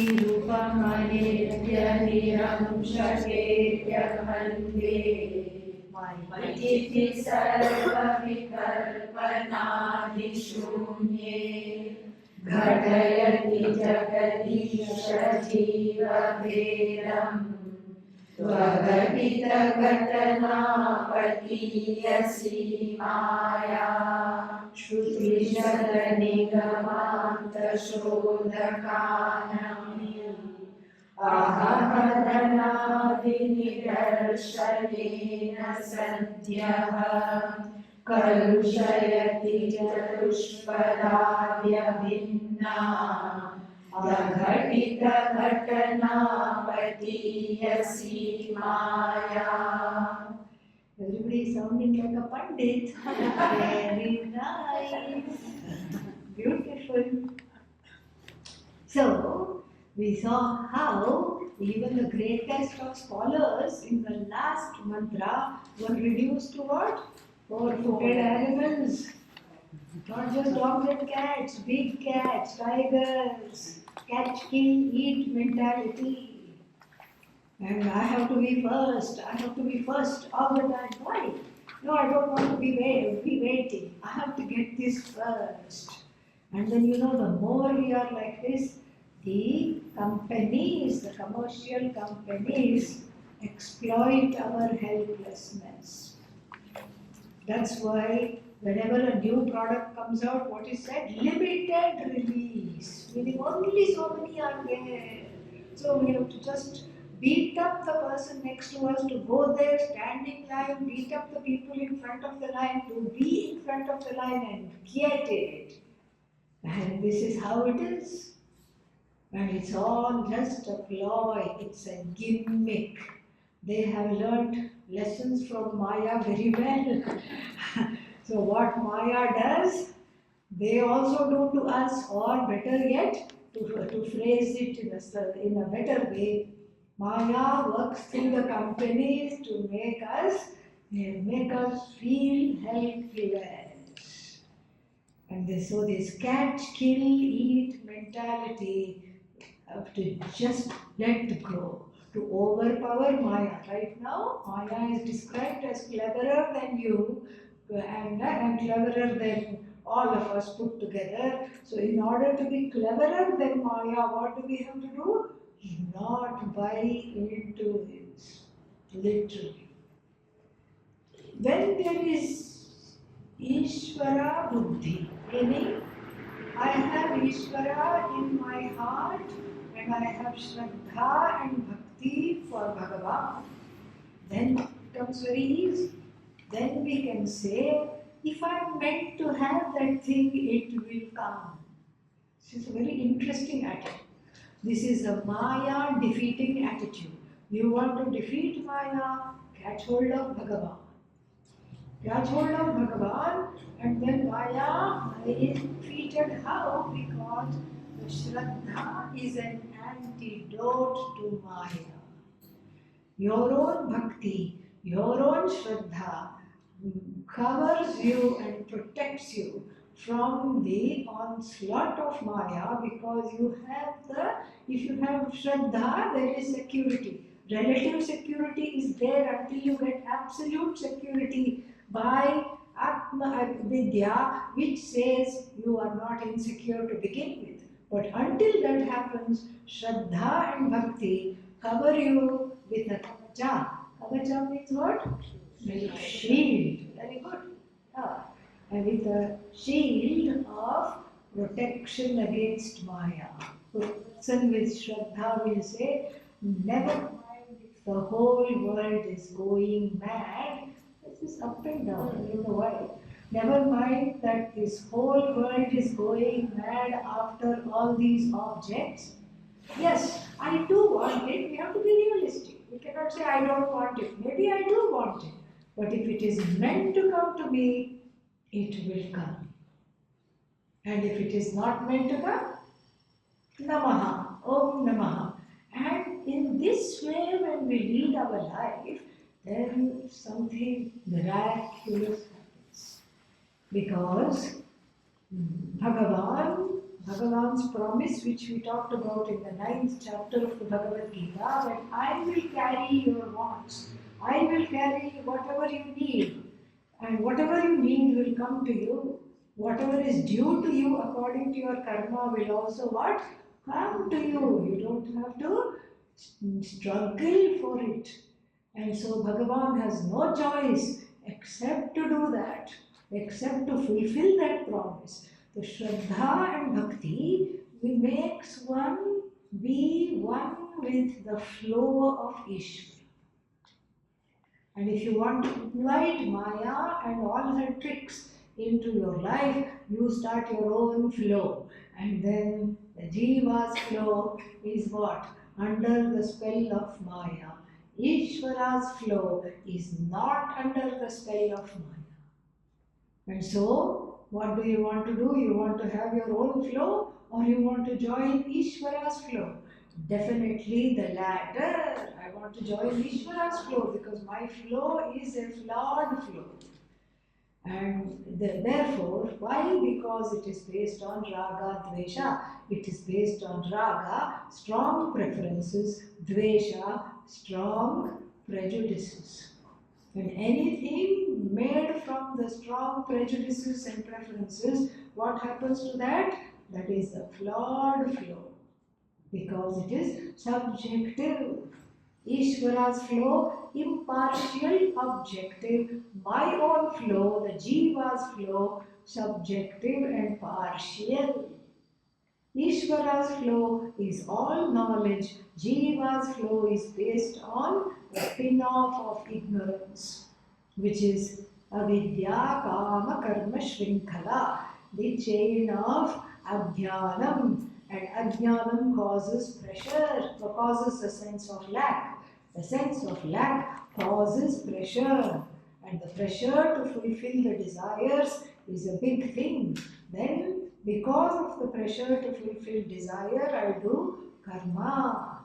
रूपमनित्यनिरंशकेत्यभन्दे मयिति सर्वविकल्पनादिशून्ये घटयति जगदीश जीवभेदम् स्वगतितघटनापतीयसीमाया श्रुतिशतनिगमान्तशोधकानम् अहमदनादिनिदर्शनेन सद्यः कलुषयति चतुष्पदाव्यभिन्ना अघटितघटनापतीयसीमाया. Everybody is sounding like a pandit. Very nice. Beautiful. So, we saw how even the greatest of scholars in the last mantra were reduced to what? Four-footed animals. Not just dogs and cats, big cats, tigers, catch, kill, eat mentality. And I have to be first, I have to be first all the time. Why? No, I don't want to be waiting. I have to get this first. And then the more we are like this, the companies, the commercial companies exploit our helplessness. That's why whenever a new product comes out, what is said? Limited release. Meaning only so many are there. So we have to just beat up the person next to us, to go there, stand in line, beat up the people in front of the line, to be in front of the line and get it. And this is how it is. And it's all just a ploy, it's a gimmick. They have learnt lessons from Maya very well. So what Maya does, they also do to us, or better yet, to phrase it in a better way, Maya works through the companies to make us feel helpless. And so this catch, kill, eat mentality have to just let go, to overpower Maya. Right now, Maya is described as cleverer than you and cleverer than all of us put together. So in order to be cleverer than Maya, what do we have to do? Not buy into this, literally. When there is Ishvara Buddhi, meaning I have Ishvara in my heart and I have Shraddha and Bhakti for Bhagavan, then it becomes very easy. Then we can say, if I am meant to have that thing, it will come. This is a very interesting attitude. This is a Maya defeating attitude. You want to defeat Maya, catch hold of Bhagavan. Catch hold of Bhagavan, and then Maya is defeated. How? Because the Shraddha is an antidote to Maya. Your own Bhakti, your own Shraddha covers you and protects you from the onslaught of Maya, because if you have Shraddha, there is security. Relative security is there until you get absolute security by Atma Vidya, which says you are not insecure to begin with. But until that happens, Shraddha and Bhakti cover you with a kavacha. Kavacha means what? Shield. Very good. And with a shield of protection against Maya. The person with Shraddha will say, never mind if the whole world is going mad. This is up and down, you know why. Never mind that this whole world is going mad after all these objects. Yes, I do want it. We have to be realistic. We cannot say I don't want it. Maybe I do want it. But if it is meant to come to me, it will come. And if it is not meant to come, Namaha, Om Namaha. And in this way, when we lead our life, then something miraculous happens. Because Bhagavan Bhagavan's promise, which we talked about in the 9th chapter of the Bhagavad Gita, that I will carry your wants, I will carry whatever you need, and whatever you need will come to you. Whatever is due to you according to your karma will also what? Come to you. You don't have to struggle for it. And so Bhagavan has no choice except to do that, except to fulfill that promise. The Shraddha and Bhakti makes one be one with the flow of Ishvara. And if you want to invite Maya and all her tricks into your life, you start your own flow. And then the Jiva's flow is what? Under the spell of Maya. Ishvara's flow is not under the spell of Maya. And so, what do you want to do? You want to have your own flow or you want to join Ishvara's flow? Definitely the latter. I want to join Ishvara's flow because my flow is a flawed flow. And therefore, why? Because it is based on raga, dvesha. It is based on raga, strong preferences, dvesha, strong prejudices. And anything made from the strong prejudices and preferences, what happens to that? That is a flawed flow. Because it is subjective. Ishvara's flow, impartial, objective. My own flow, the Jiva's flow, subjective and partial. Ishvara's flow is all knowledge. Jiva's flow is based on the spin-off of ignorance, which is avidya, kama, karma, shrinkhala, the chain of ajnanam. And ajnanam causes pressure, causes a sense of lack. The sense of lack causes pressure. And the pressure to fulfill the desires is a big thing. Then, because of the pressure to fulfill desire, I do karma.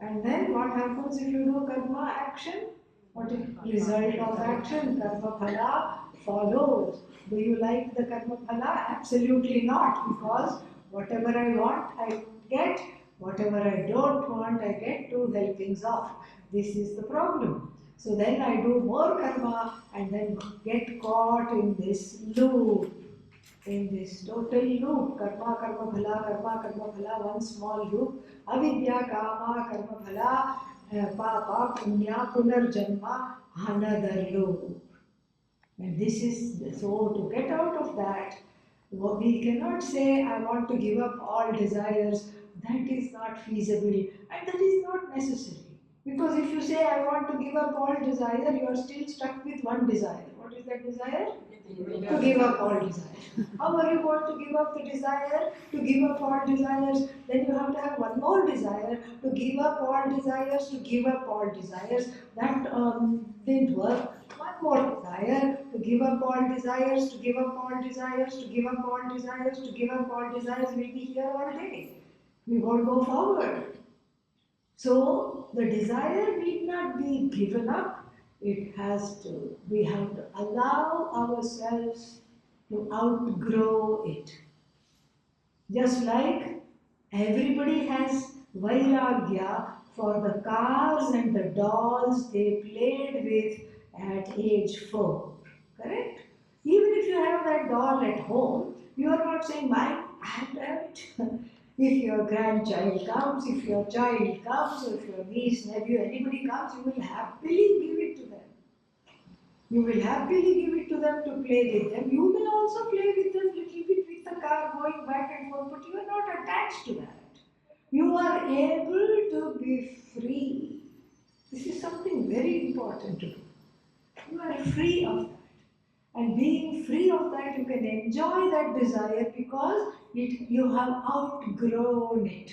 And then what happens if you do karma action? What is the result of action? Karma phala follows. Do you like the karma phala? Absolutely not, because whatever I want, I get. Whatever I don't want, I get to helpings off. This is the problem. So then I do more karma and then get caught in this loop. In this total loop, karma, karma, phala, one small loop, avidya, kama, karma, phala, papa, punya, punarjanma, another loop. And this is, so to get out of that, we cannot say, I want to give up all desires. That is not feasible and that is not necessary. Because if you say, I want to give up all desire, you are still stuck with one desire. What is that desire? To give up all desires. How are you going to give up the desire? To give up all desires, then you have to have one more desire. To give up all desires, to give up all desires. That didn't work. One more desire. To give up all desires, to give up all desires, to give up all desires, to give up all desires. We'll be here all day. We won't go forward. So the desire need not be given up. It has to, we have to allow ourselves to outgrow it. Just like everybody has vairagya for the cars and the dolls they played with at age 4. Correct? Even if you have that doll at home, you are not saying, I have to have it. If your grandchild comes, if your child comes, if your niece, nephew, anybody comes, you will happily give it to them. You will happily give it to them to play with them. You will also play with them little bit with the car going back and forth, but you are not attached to that. You are able to be free. This is something very important to do. You are free of that. And being free of that, you can enjoy that desire because you have outgrown it.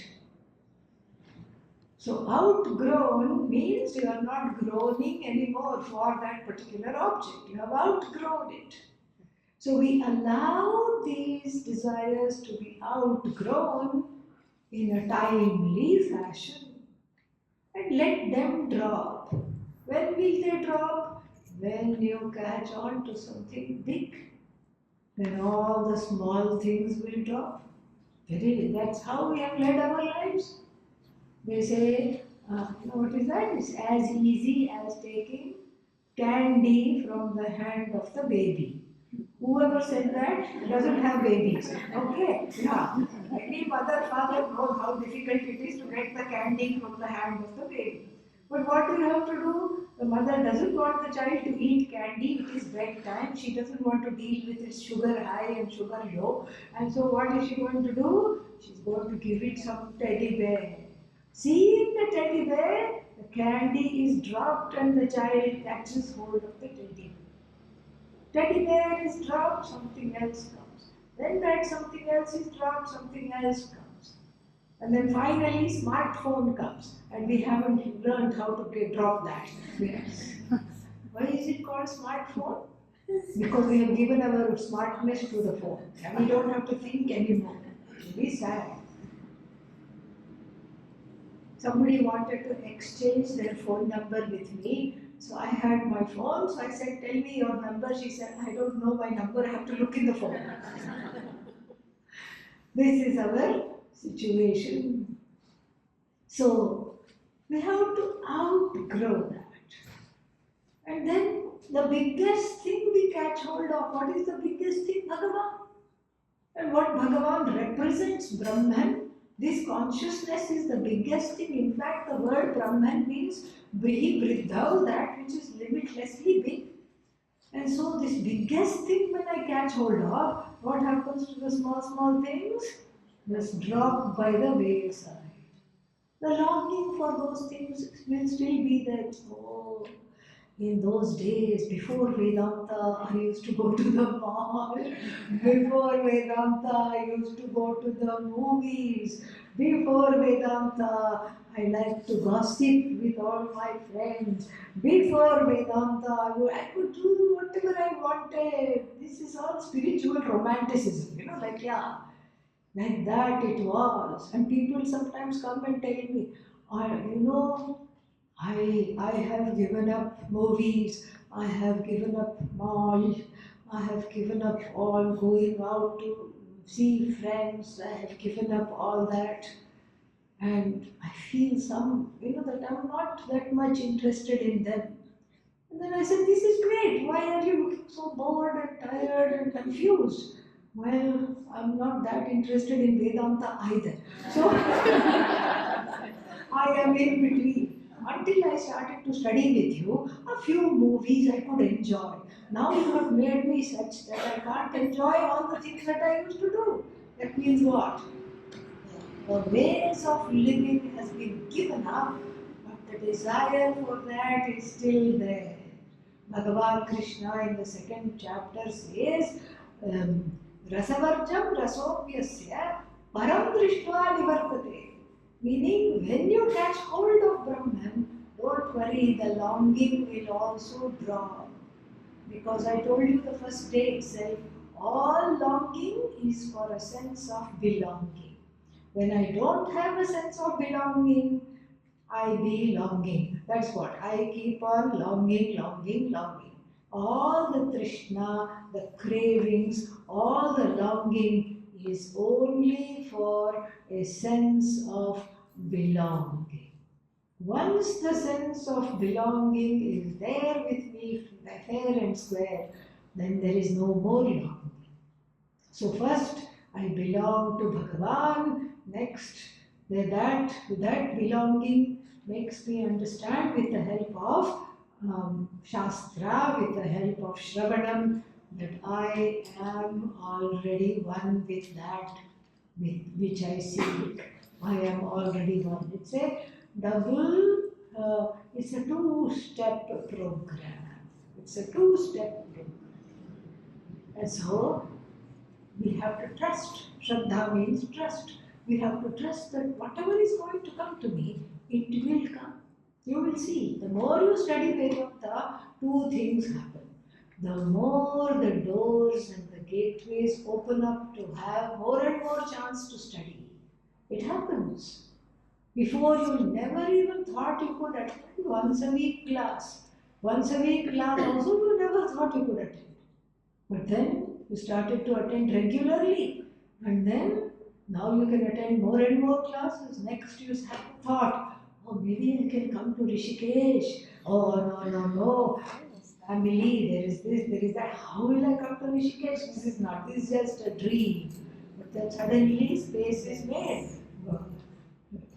So outgrown means you are not groaning anymore for that particular object. You have outgrown it. So we allow these desires to be outgrown in a timely fashion and let them drop. When will they drop? When you catch on to something big, then all the small things will drop. That's how we have led our lives. They say, what is that? It's as easy as taking candy from the hand of the baby. Whoever said that doesn't have babies. Okay? Yeah. Any mother, father knows how difficult it is to get the candy from the hand of the baby. But what do you have to do? The mother doesn't want the child to eat candy. It is bedtime. She doesn't want to deal with its sugar high and sugar low. And so what is she going to do? She's going to give it some teddy bear. Seeing the teddy bear, the candy is dropped and the child catches hold of the teddy bear. Teddy bear is dropped, something else comes. Then that something else is dropped, something else comes. And then finally smartphone comes and we haven't learned how to drop that. Yes. Why is it called smartphone? Because we have given our smartness to the phone and we don't have to think anymore. Very sad. Somebody wanted to exchange their phone number with me. So I had my phone, so I said, tell me your number. She said, I don't know my number, I have to look in the phone. This is our situation. So we have to outgrow that. And then the biggest thing we catch hold of, what is the biggest thing? Bhagavan. And what Bhagavan represents, Brahman, this consciousness is the biggest thing. In fact, the word Brahman means Brihi Vriddhav, that which is limitlessly big. And so this biggest thing when I catch hold of, what happens to the small things? Just drop by the wayside. The longing for those things will still be there. Oh, in those days, before Vedanta, I used to go to the mall. Before Vedanta, I used to go to the movies. Before Vedanta, I liked to gossip with all my friends. Before Vedanta, I could do whatever I wanted. This is all spiritual romanticism, like that it was. And people sometimes come and tell me, I have given up movies, I have given up malls, I have given up all going out to see friends, I have given up all that. And I feel that I'm not that much interested in them. And then I said, this is great. Why are you looking so bored and tired and confused? Well, I'm not that interested in Vedanta either. So I am in between. Until I started to study with you, a few movies I could enjoy. Now you have made me such that I can't enjoy all the things that I used to do. That means what? The ways of living has been given up, but the desire for that is still there. Bhagavan Krishna in the second chapter says, Rasavarjam rasopyasya param drishtva nivartate. Meaning, when you catch hold of Brahman, don't worry, the longing will also drop. Because I told you the first day itself, all longing is for a sense of belonging. When I don't have a sense of belonging, I be longing. That's what. I keep on longing. All the Trishna, the cravings, all the longing is only for a sense of belonging. Once the sense of belonging is there with me, fair and square, then there is no more longing. So first, I belong to Bhagavan. Next, that belonging makes me understand with the help of Shastra, with the help of Shravanam, that I am already one with that with which I seek. I am already one. It's a it's a two-step program. It's a two-step program. And so, we have to trust. Shraddha means trust. We have to trust that whatever is going to come to me, it will come. You will see. The more you study Vedanta, two things happen. The more the doors and the gateways open up to have more and more chance to study. It happens. Before you never even thought you could attend once a week class. Once a week class also you never thought you could attend. But then you started to attend regularly, and then Now you can attend more and more classes. Next you have a thought, oh, maybe I can come to Rishikesh. Oh, no. Family, there is this, there is that. How will I come to Rishikesh? This is just a dream. But then suddenly space is made.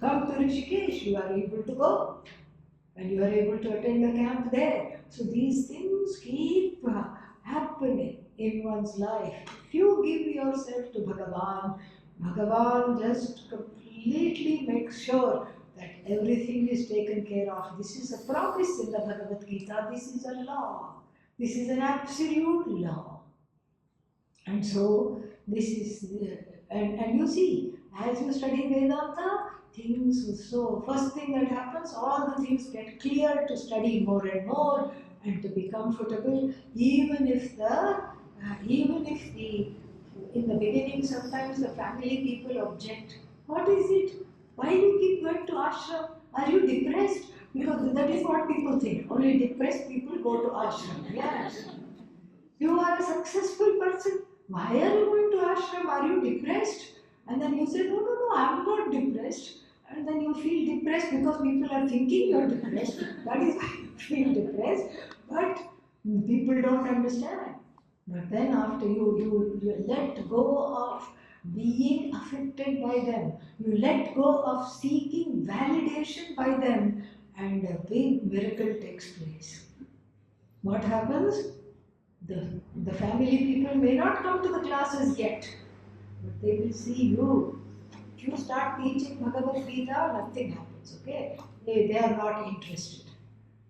Come to Rishikesh, you are able to go. And you are able to attend the camp there. So these things keep happening in one's life. If you give yourself to Bhagavan, Bhagavan just completely makes sure that everything is taken care of. This is a promise in the Bhagavad Gita. This is a law. This is an absolute law. And so this is, and you see, as you study Vedanta, things, so first thing that happens, all the things get clear to study more and more and to be comfortable, even if the, in the beginning sometimes the family people object. What is it? Why do you keep going to ashram? Are you depressed? Because that is what people think. Only depressed people go to ashram. Yes. You are a successful person. Why are you going to ashram? Are you depressed? And then you say, no, I'm not depressed. And then you feel depressed because people are thinking you're depressed. That is why you feel depressed. But people don't understand. But then after you let go of being affected by them, you let go of seeking validation by them, and a big miracle takes place. What happens? The family people may not come to the classes yet, but they will see you. If you start teaching Bhagavad Gita, nothing happens, okay? They are not interested.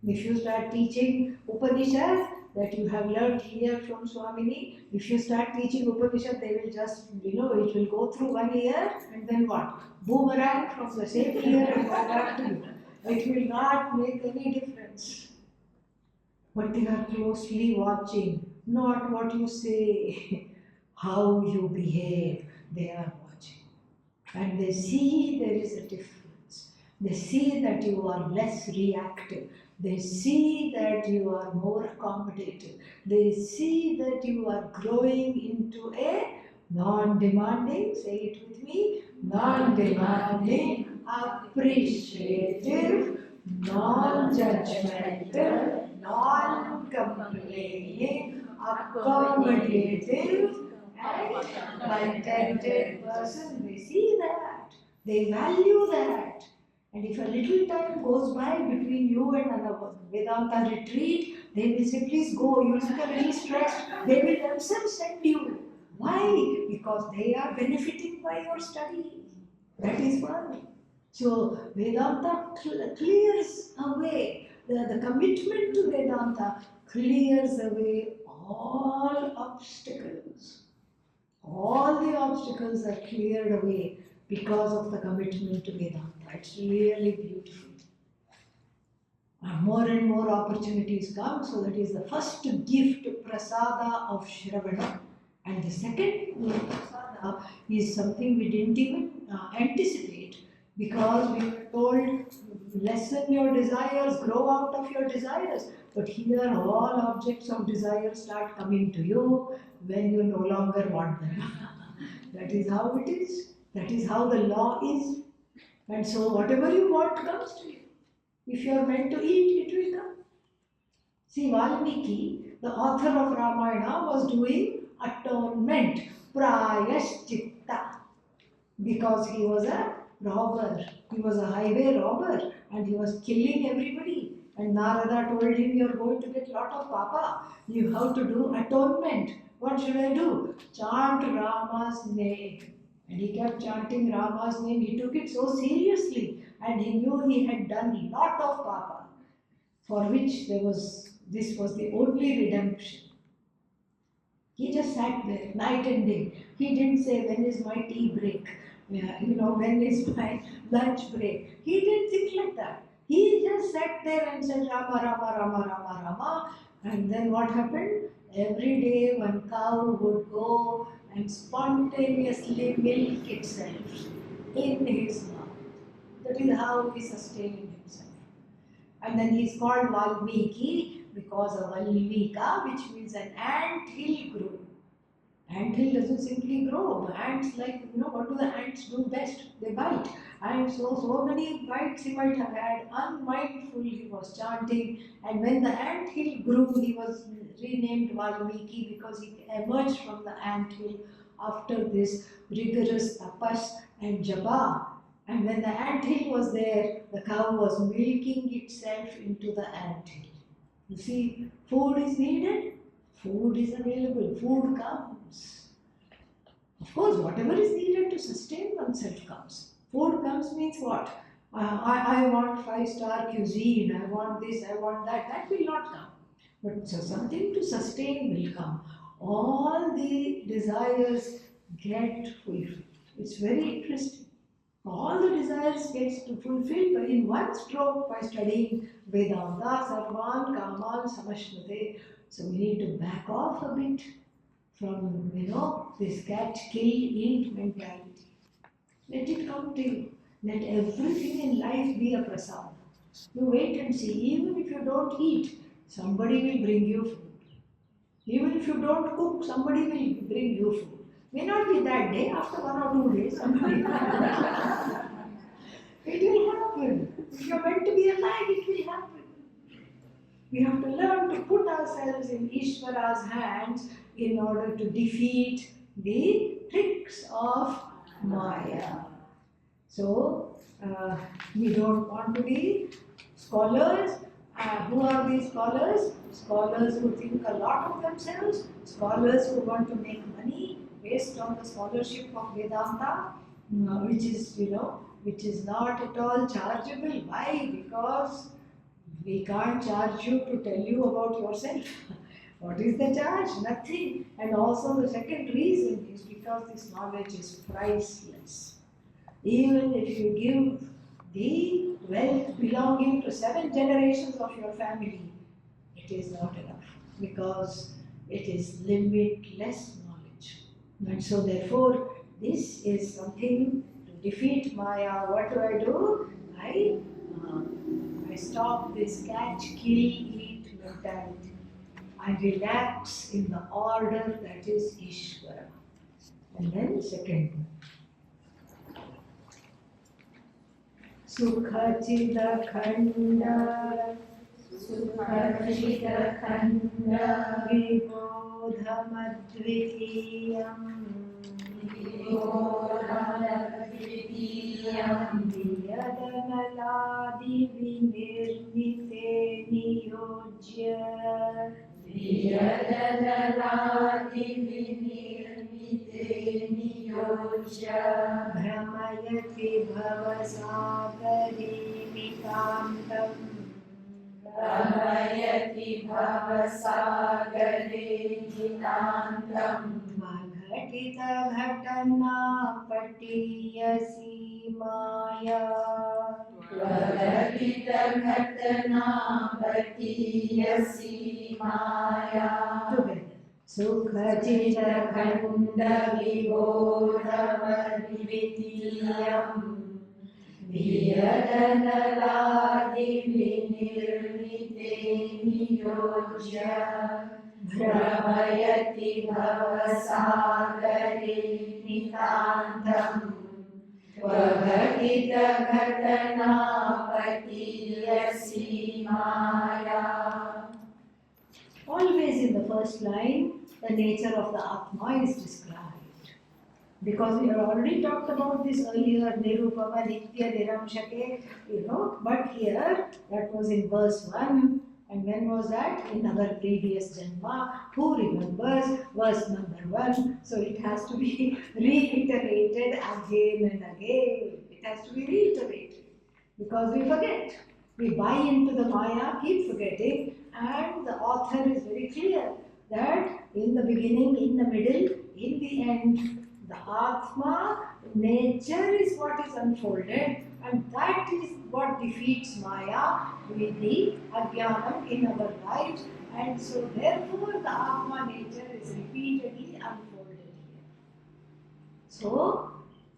If you start teaching Upanishad that you have learned here from Swamini, if you start teaching Upanishad, they will just, it will go through 1 year and then what? Boomerang from the same year and go back to you. It will not make any difference. But they are closely watching, not what you say, how you behave. They are watching. And they see there is a difference. They see that you are less reactive. They see that you are more accommodative. They see that you are growing into a non-demanding, say it with me, non-demanding, appreciative, non-judgmental, non-complaining, accommodative, and contented person. They see that. They value that. And if a little time goes by between you and another Vedanta retreat, they will say, please go, you will get a little stressed. They will themselves send you. Why? Because they are benefiting by your study. That is why. So Vedanta clears away, the commitment to Vedanta clears away all obstacles. All the obstacles are cleared away because of the commitment to Vedanta. It's really beautiful. More and more opportunities come, so that is the first gift, prasada of Shravana. And the second prasada is something we didn't even anticipate, because we were told, lessen your desires, grow out of your desires. But here all objects of desire start coming to you when you no longer want them. That is how it is. That is how the law is. And so whatever you want comes to you. If you are meant to eat, it will come. See, Valmiki, the author of Ramayana, was doing atonement, prayashchitta, because he was a robber. He was a highway robber and he was killing everybody. And Narada told him, you are going to get lot of papa. You have to do atonement. What should I do? Chant Rama's name. And he kept chanting Rama's name. He took it so seriously and he knew he had done lot of papa, for which this was the only redemption. He just sat there night and day. He didn't say, when is my tea break? When is my lunch break? He didn't think like that. He just sat there and said Rama, Rama, Rama, Rama, Rama. And then what happened? Every day one cow would go and spontaneously milk itself in his mouth. That is how he sustained himself. And then he is called Valmiki because of Valmika, which means an ant hill grew. Anthill doesn't simply grow. Ants, like, what do the ants do best? They bite. And so many bites he might have had. Unmindful, he was chanting. And when the anthill grew, he was renamed Valmiki because he emerged from the anthill after this rigorous tapas and japa. And when the anthill was there, the cow was milking itself into the anthill. You see, food is needed, food is available, food comes. Of course, whatever is needed to sustain oneself comes. Food comes means what? I want 5-star cuisine, I want this, I want that. That will not come. But so something to sustain will come. All the desires get fulfilled. It's very interesting. All the desires gets to fulfilled in one stroke by studying Vedanta, Sarvan, Kaman, Samashnate. So we need to back off a bit from, this catch, kill, eat mentality. Let it come to you. Let everything in life be a prasad. You wait and see. Even if you don't eat, somebody will bring you food. Even if you don't cook, somebody will bring you food. May not be that day, after 1 or 2 days, somebody it will happen. If you're meant to be alive, it will happen. We have to learn to put ourselves in Ishvara's hands in order to defeat the tricks of Maya. So, we don't want to be scholars. Who are these scholars? Scholars who think a lot of themselves, scholars who want to make money based on the scholarship of Vedanta, which is not at all chargeable. Why? Because we can't charge you to tell you about yourself. What is the charge? Nothing. And also the second reason is because this knowledge is priceless. Even if you give the wealth belonging to 7 generations of your family, it is not enough because it is limitless knowledge. And so therefore, this is something to defeat Maya. What do? I stop this catch, kill, eat mentality. I relax in the order that is Ishvara. And then second, Sukhachida Khanda Sukhachida Khanda Vibodhamadvitiyam Viyadanaladi vinirmite niyojya Viyadanaladi vinirmite niyojya Brahmayati bhavasagari nikantam Brahmayati bhavasagari nikantam Maghatita ghatana patiyasi maya Maghatita ghatana patiyasi maya Together. Sukhachita khanda vibodhamadvitiyam Viyadanaladi vinirmite niyojya Brahmayati bhavasagari nikantam Vaghatita ghatana patiyasi maya. Always in the first line, the nature of the Atma is described. Because we have already talked about this earlier, Nirupama, Nitya, Niramshake, but here, that was in verse 1. And when was that? In our previous Janma. Who remembers? Verse number 1. So it has to be reiterated again and again. It has to be reiterated. Because we forget. We buy into the Maya, keep forgetting. And the author is very clear that in the beginning, in the middle, in the end, the Atma, nature is what is unfolded, and that is what defeats Maya with the Ajnanam in our lives. And so therefore the Atma nature is repeatedly unfolded here. So,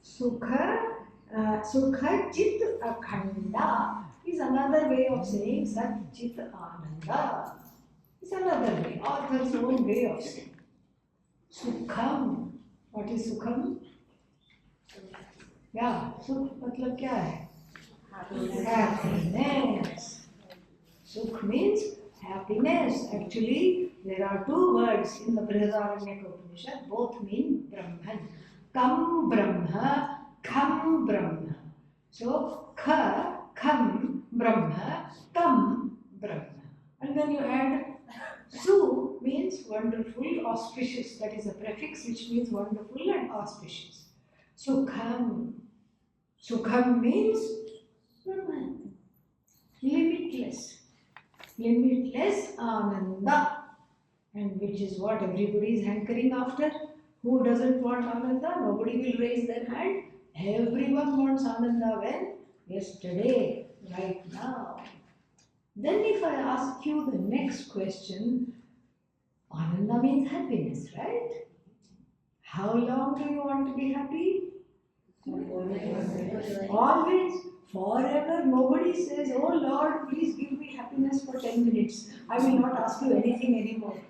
Sukha Chit Akhanda is another way of saying Sat Chit Ananda. It's another way, author's own way of saying. Sukham. What is Sukham? Yeah, Sukh matlab kya hai? Happiness. Sukh means happiness. Actually, there are two words in the Brihadaranyaka Upanishad, both mean Brahman. Kam Brahma, Kham Brahma. So, Kha, Kham, Brahma, Kam, Brahma. And then you add Su means wonderful, auspicious. That is a prefix which means wonderful and auspicious. Sukham. Sukham means limitless. Limitless Ananda. And which is what everybody is hankering after. Who doesn't want Ananda? Nobody will raise their hand. Everyone wants Ananda when? Yesterday, right now. Then if I ask you the next question, Ananda means happiness, right? How long do you want to be happy? Always, forever. Nobody says, oh Lord, please give me happiness for 10 minutes. I will not ask you anything anymore.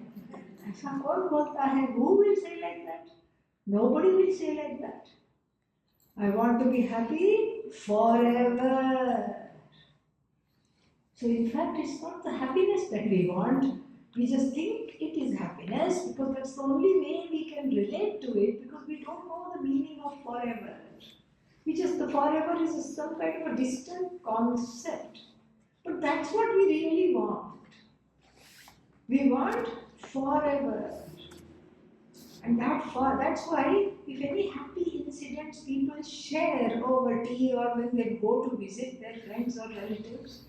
ऐसा कौन बोलता है? Who will say like that? Nobody will say like that. I want to be happy forever. So in fact, it's not the happiness that we want. We just think it is happiness because that's the only way we can relate to it, because we don't know the meaning of forever. The forever is some kind of a distant concept. But that's what we really want. We want forever. And that's why if any happy incidents people share over tea or when they go to visit their friends or relatives,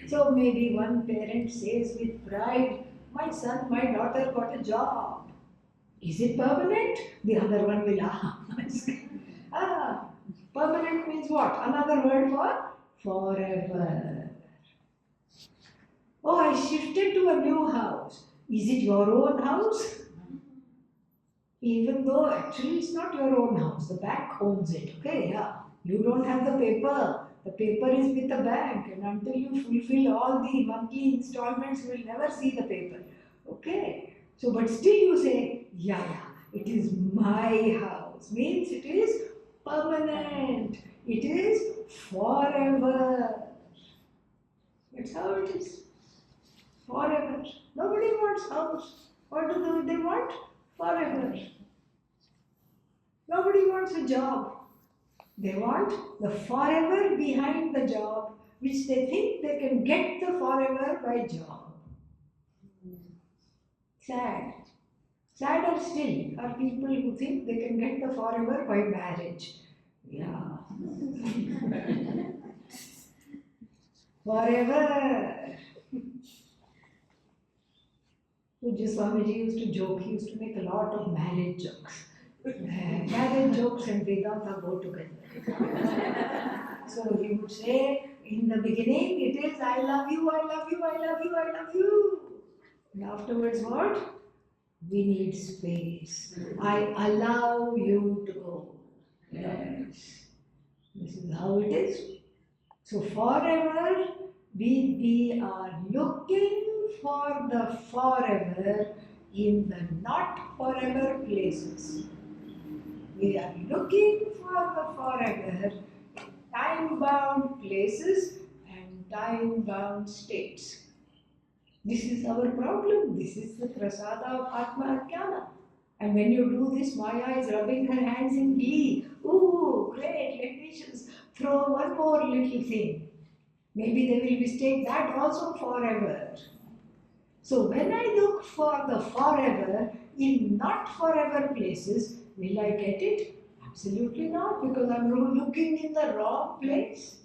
so maybe one parent says with pride, my son, my daughter got a job. Is it permanent? The other one will ask. Permanent means what? Another word for forever. Oh, I shifted to a new house. Is it your own house? Even though actually it's not your own house. The bank owns it. Okay, yeah. You don't have the paper. The paper is with the bank, and until you fulfill all the monthly installments, you will never see the paper. Okay? So, but still you say, yeah, it is my house. Means it is permanent. It is forever. That's how it is. Forever. Nobody wants house. What do they want? Forever. Nobody wants a job. They want the forever behind the job, which they think they can get the forever by job. Sad. Sadder still are people who think they can get the forever by marriage. Yeah. Forever. Pujya Swamiji used to joke, he used to make a lot of marriage jokes. Marriage jokes and Vedanta go together. So he would say, in the beginning it is, I love you, I love you, I love you, I love you. And afterwards what? We need space. I allow you to go. Yes. This is how it is. So forever, we are looking for the forever in the not forever places. We are looking for the forever in time-bound places and time-bound states. This is our problem. This is the prasada of Atma Ajnana. And when you do this, Maya is rubbing her hands in glee. Ooh, great, let me just throw one more little thing. Maybe they will mistake that also forever. So when I look for the forever in not forever places, will I get it? Absolutely not, because I'm looking in the wrong place.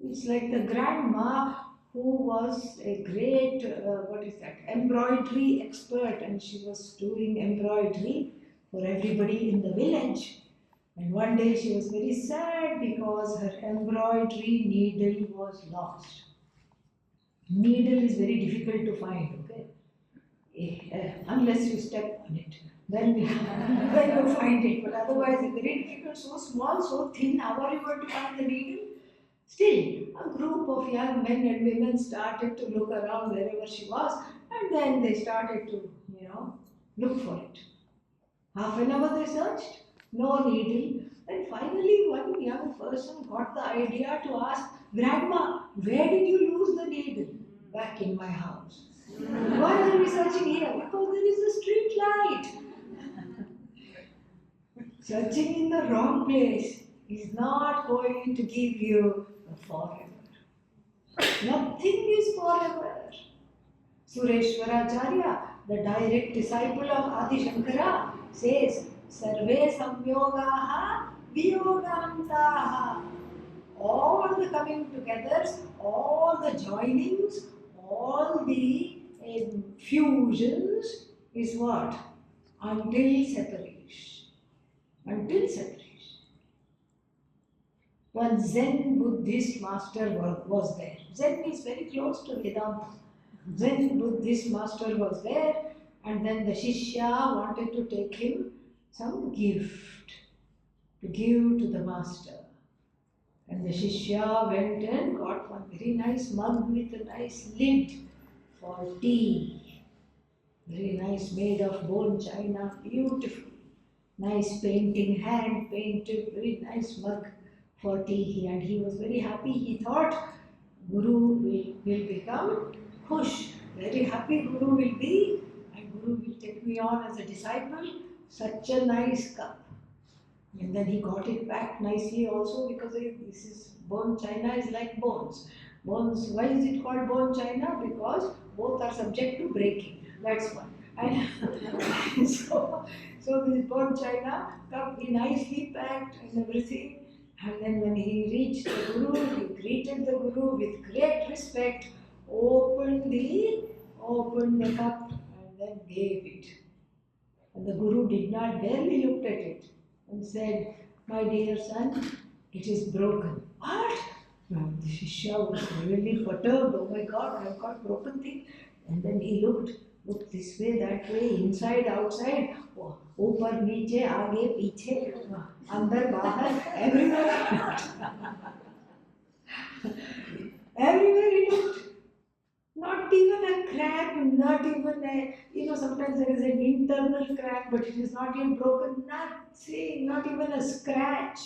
It's like the grandma who was a great, embroidery expert, and she was doing embroidery for everybody in the village. And one day she was very sad because her embroidery needle was lost. Needle is very difficult to find, okay? Unless you step on it, then you find it. But otherwise, it's very difficult, so small, so thin. How are you going to find the needle? Still, a group of young men and women started to look around wherever she was, and then they started to, look for it. Half an hour they searched, no needle. Then finally one young person got the idea to ask, Grandma, where did you lose the needle? Back in my house. Why are we searching here? Because there is a street light. Searching in the wrong place is not going to give you a forever. Nothing is forever. Sureshwaracharya, the direct disciple of Adi Shankara, says, Sarve samyogaha viyogantaha. All the coming togethers, all the joinings, all the fusions is what? Until separation. Until separation. One Zen Buddhist master was there. Zen is very close to Vedanta. Zen Buddhist master was there, and then the Shishya wanted to take him some gift to give to the master. And the Shishya went and got one very nice mug with a nice lid for tea. Very nice, made of bone china, beautiful. Nice painting, hand painted, very nice mug for tea. And he was very happy. He thought Guru will become Khush. Very happy Guru will be, and Guru will take me on as a disciple. Such a nice cup. And then he got it back nicely also, because this is bone china is like bones. Bones, why is it called bone china? Because both are subject to breaking. That's why. And so this bone china cup, he nicely packed and everything. And then when he reached the Guru, he greeted the Guru with great respect, opened the cup and then gave it. And the Guru did not, barely looked at it and said, My dear son, it is broken. What? Now the Shishya was really perturbed. Oh my God, I have got broken thing. And then he looked this way, that way, inside, outside, ऊपर नीचे आगे पीछे अंदर बाहर, everywhere. Everywhere he looked. Not even a crack, not even a, sometimes there is an internal crack, but it is not yet broken. Nothing, not even a scratch.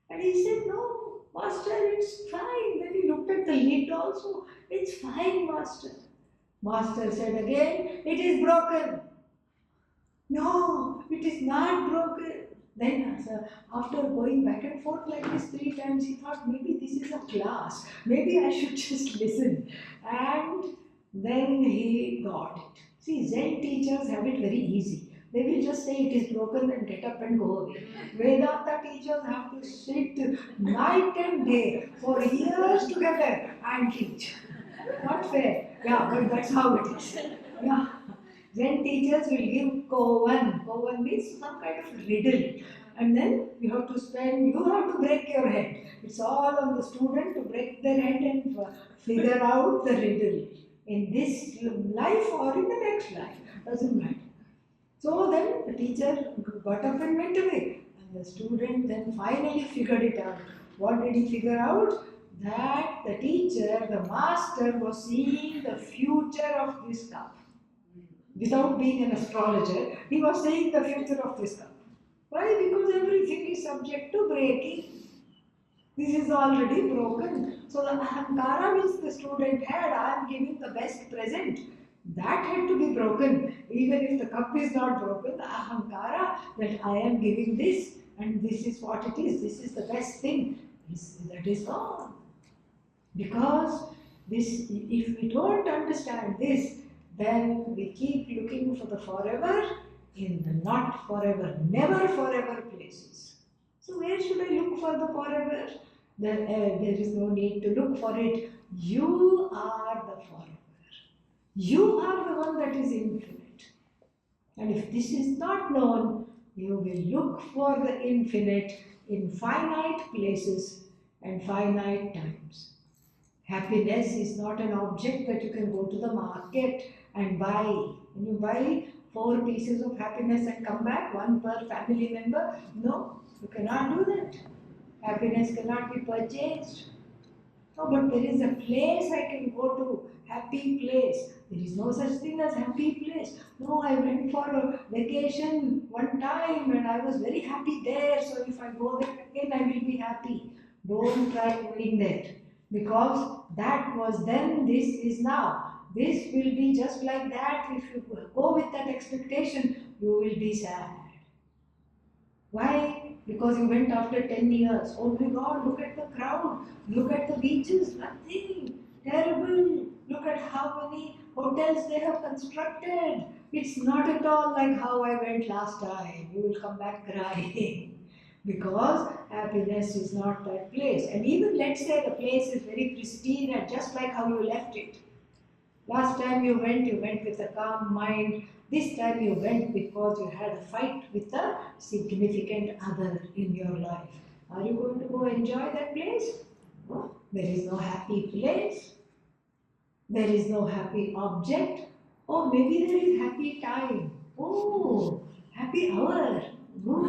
And he said, No, Master, it's fine. Then he looked at the lid also. It's fine, Master. Master said again, It is broken. No, it is not broken. Then after going back and forth like this 3 times, he thought, maybe this is a class. Maybe I should just listen. And then he got it. See, Zen teachers have it very easy. They will just say it is broken and get up and go away. Vedanta teachers have to sit night and day for years together and teach. Not fair. Yeah, but that's how it is. Yeah. Zen teachers will give kovan. Kovan means some kind of riddle. And then you have to break your head. It's all on the student to break their head and figure out the riddle. In this life or in the next life. Doesn't matter. So then the teacher got up and went away. And the student then finally figured it out. What did he figure out? That the teacher, the master, was seeing the future of this cup. Without being an astrologer, he was saying the future of this cup. Why? Because everything is subject to breaking. This is already broken. So the ahankara which the student had, I am giving the best present. That had to be broken. Even if the cup is not broken, the ahankara that I am giving this and this is what it is, this is the best thing, that is gone. Because this, if we don't understand this, then we keep looking for the forever in the not forever, never forever places. So where should I look for the forever? There is no need to look for it. You are the forever. You are the one that is infinite. And if this is not known, you will look for the infinite in finite places and finite times. Happiness is not an object that you can go to the market and buy. When you buy 4 pieces of happiness and come back, 1 per family member, no, you cannot do that. Happiness cannot be purchased. Oh, but there is a place I can go to, happy place. There is no such thing as happy place. No, I went for a vacation one time and I was very happy there. So if I go there again, I will be happy. Don't try doing that because that was then, this is now. This will be just like that. If you go with that expectation, you will be sad. Why? Because you went after 10 years. Oh my God, look at the crowd. Look at the beaches. Nothing. Terrible. Look at how many hotels they have constructed. It's not at all like how I went last time. You will come back crying. Because happiness is not that place. And even let's say the place is very pristine and just like how you left it. Last time you went with a calm mind. This time you went because you had a fight with a significant other in your life. Are you going to go enjoy that place? No. There is no happy place. There is no happy object. Oh, maybe there is happy time. Oh, happy hour. Ooh.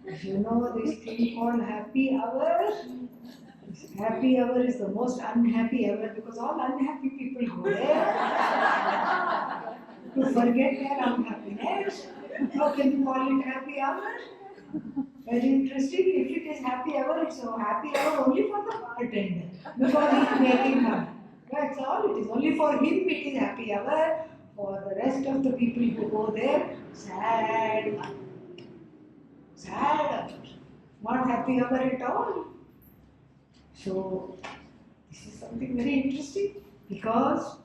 If you know this thing called happy hour, happy hour is the most unhappy hour because all unhappy people go there to forget their unhappiness. How can you call it happy hour? Very interesting. If it is happy hour, it's a happy hour only for the bartender because he is making money. That's all it is. Only for him it is happy hour. For the rest of the people who go there, sad hour. Sad hour. Not happy hour at all. So, this is something very interesting because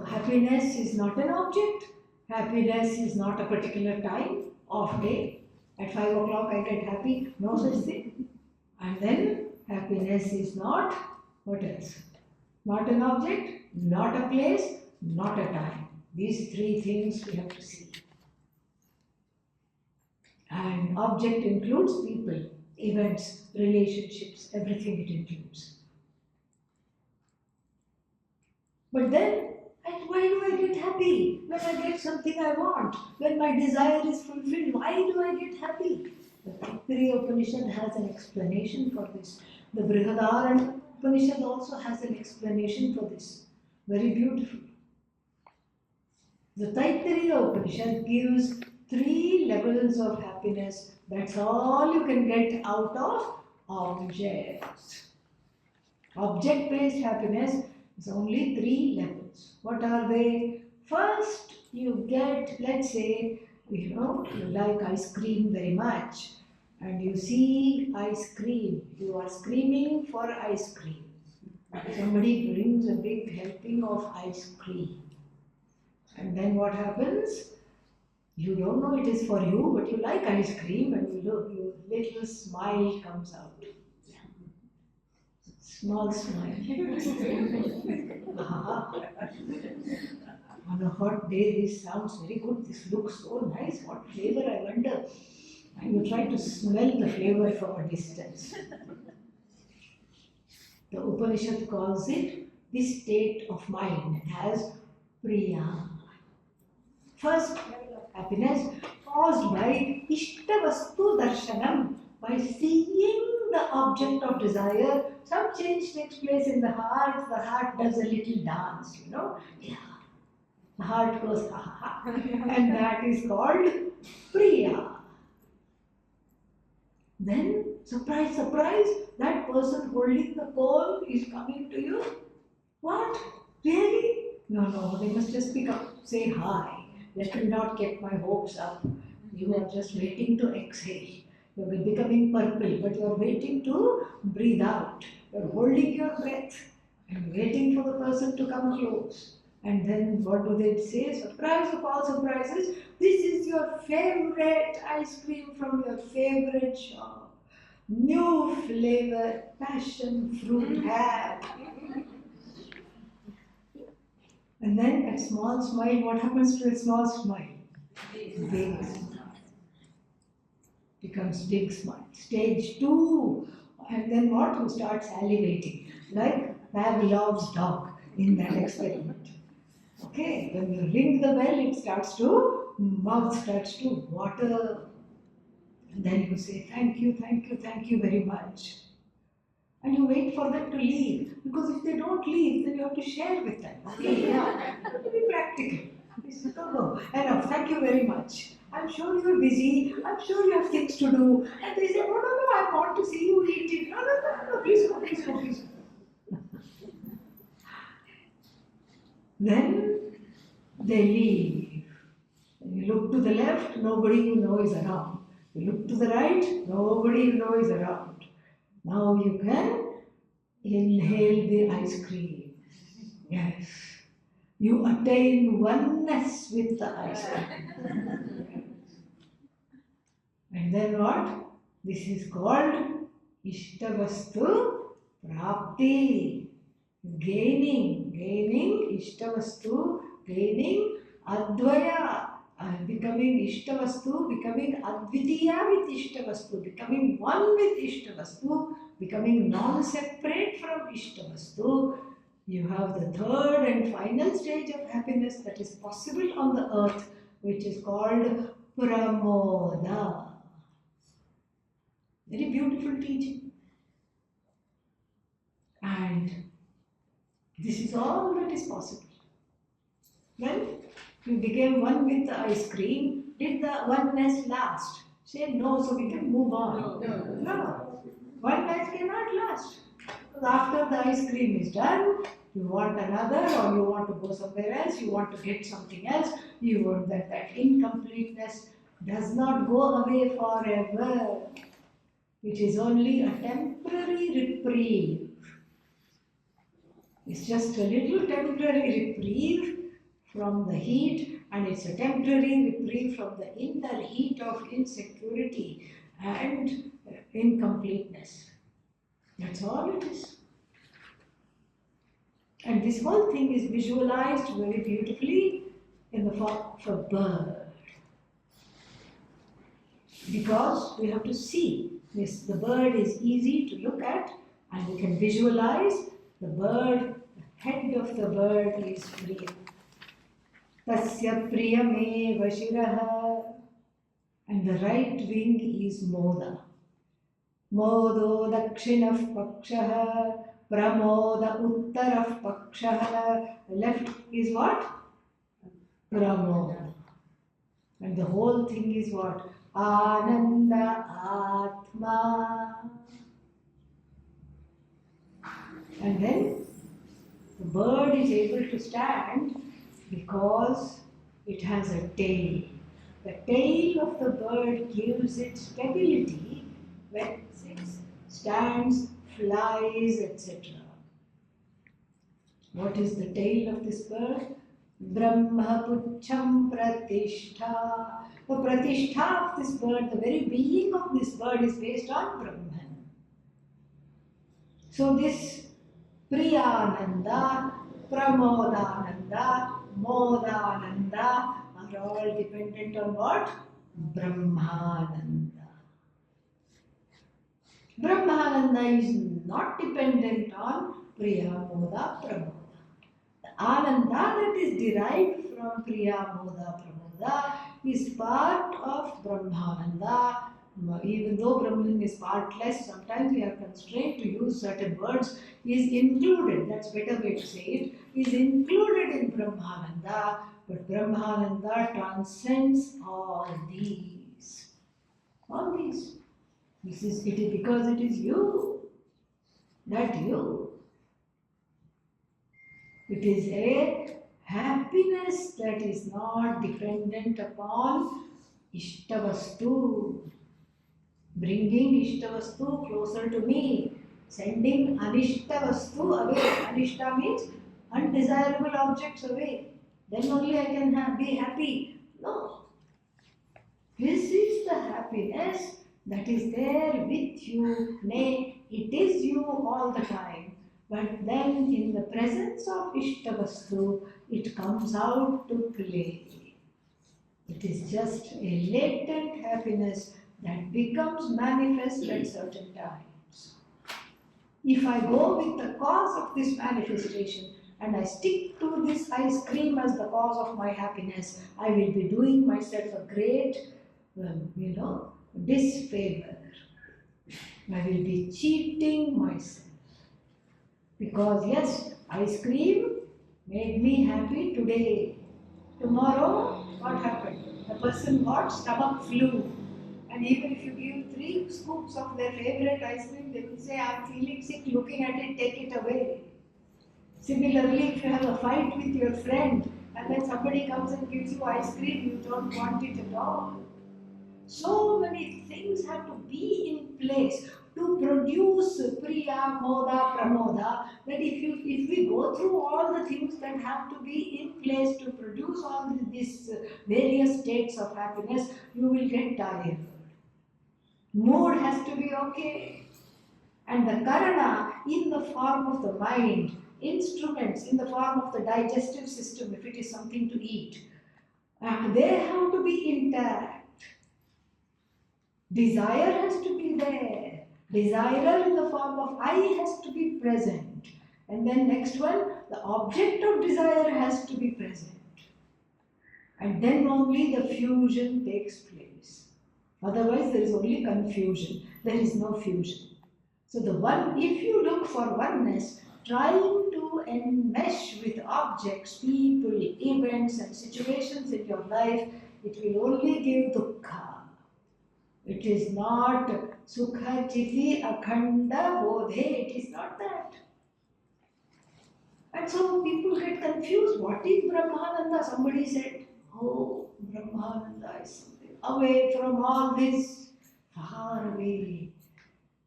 happiness is not an object, happiness is not a particular time of day. At 5 o'clock I get happy, no such thing. And then happiness is not, what else? Not an object, not a place, not a time. These three things we have to see. And object includes people, events, relationships, everything it includes. But then, why do I get happy? When I get something I want, when my desire is fulfilled, why do I get happy? The Taittiriya Upanishad has an explanation for this. The Brihadaranyaka Upanishad also has an explanation for this. Very beautiful. The Taittiriya Upanishad gives 3 levels of happiness. That's all you can get out of objects. Object-based happiness is only 3 levels. What are they? First, you get, let's say, you like ice cream very much, and you see ice cream. You are screaming for ice cream. Somebody brings a big helping of ice cream. And then what happens? You don't know it is for you, but you like ice cream, and your little smile comes out. Small smile. On a hot day, this sounds very good. This looks so nice. What flavor, I wonder? And you try to smell the flavor from a distance. The Upanishad calls it this state of mind as Priya. First level of happiness caused by Ishtavastu Darshanam, by seeing the object of desire. Some change takes place in the heart does a little dance, Yeah. The heart goes ha ha ha, and that is called Priya. Then, surprise, surprise, that person holding the coal is coming to you. What? Really? No, they must just pick up, say hi. Let me not get my hopes up. You are just waiting to exhale. You are becoming purple, but you are waiting to breathe out. You are holding your breath and waiting for the person to come close. And then what do they say? Surprise of all surprises, this is your favorite ice cream from your favorite shop. New flavor, passion fruit hat. And then a small smile, what happens to a small smile? Big smile. Becomes big smile. Stage 2. And then what? You start salivating. Like Pavlov's dog in that experiment. Okay, when you ring the bell, mouth starts to water. And then you say, thank you, thank you, thank you very much. And you wait for them to leave. Because if they don't leave, then you have to share with them. Okay, yeah. You have to be practical. You say, no, no, enough, thank you very much. I'm sure you're busy. I'm sure you have things to do. And they say, no, no, no, I want to see you eat it. No, no, no, no, please go, please go, please go. Then they leave. And you look to the left, nobody you know is around. You look to the right, nobody you know is around. Now you can inhale the ice cream. Yes. You attain oneness with the ice cream. And then what? This is called Ishtavastu Prapti. Gaining Ishtavastu, gaining Advaya, becoming Ishtavastu, becoming Advitiya with Ishtavastu, becoming one with Ishtavastu, becoming non-separate from Ishtavastu. You have the third and final stage of happiness that is possible on the earth, which is called Pramoda. Very beautiful teaching. And this is all that is possible. Well, you became one with the ice cream. Did the oneness last? Say no, so we can move on. No. Oneness cannot last. Because after the ice cream is done, you want another, or you want to go somewhere else, you want to get something else, you want that incompleteness does not go away forever. It is only a temporary reprieve. It's just a little temporary reprieve from the heat, and it's a temporary reprieve from the inner heat of insecurity and incompleteness. That's all it is. And this whole thing is visualized very beautifully in the form of a bird. Because we have to see this. The bird is easy to look at, and we can visualize the bird. The head of the bird is Priya. Tasya Priyameva Shiraha. And the right wing is Moda. Modo Dakshinah Pakshaha. Pramoda Uttarah Pakshaha. The left is what? Pramoda. And the whole thing is what? Ananda Atma. And then the bird is able to stand because it has a tail. The tail of the bird gives it stability when it stands, flies, etc. What is the tail of this bird? Brahma Pucham Pratishtha. The Pratishtha of this bird, the very being of this bird is based on Brahman. So this Priyananda, Pramodananda, Modananda are all dependent on what? Brahmananda. Brahmananda is not dependent on Priya, Moda, Pramoda. The Ananda that is derived from Priya, Moda, Pramoda is part of Brahmananda. Even though Brahman is partless, sometimes we are constrained to use certain words. Is included, that's a better way to say it, is included in Brahmananda, but Brahmananda transcends all these. All these. This is it is because it is you, not you. It is a happiness that is not dependent upon Ishtavastu. Bringing Ishtavastu closer to me, sending Anishtavastu away. Anishta means undesirable objects away. Then only I can be happy. No. This is the happiness that is there with you. Nay, it is you all the time. But then in the presence of Ishtavastu, it comes out to play. It is just a latent happiness that becomes manifest at certain times. If I go with the cause of this manifestation and I stick to this ice cream as the cause of my happiness, I will be doing myself a great, disfavor. I will be cheating myself. Because yes, ice cream made me happy today. Tomorrow, what happened? The person got stomach flu. And even if you give 3 scoops of their favorite ice cream, they will say, I'm feeling sick, looking at it, take it away. Similarly, if you have a fight with your friend and then somebody comes and gives you ice cream, you don't want it at all. So many things have to be in place to produce Priya, Moda, Pramoda, that if we go through all the things that have to be in place to produce all these various states of happiness, you will get tired. Mood has to be okay. And the karana in the form of the mind, instruments in the form of the digestive system, if it is something to eat, they have to be intact. Desire has to be there. Desire in the form of I has to be present. And then next one, the object of desire has to be present. And then only the fusion takes place. Otherwise, there is only confusion. There is no fusion. So the one, if you look for oneness, trying to enmesh with objects, people, events and situations in your life, it will only give dukkha. It is not sukha chiti akhanda bodhe, it is not that. And so people get confused. What is Brahmananda? Somebody said, oh, Brahmananda is something away from all this, far away.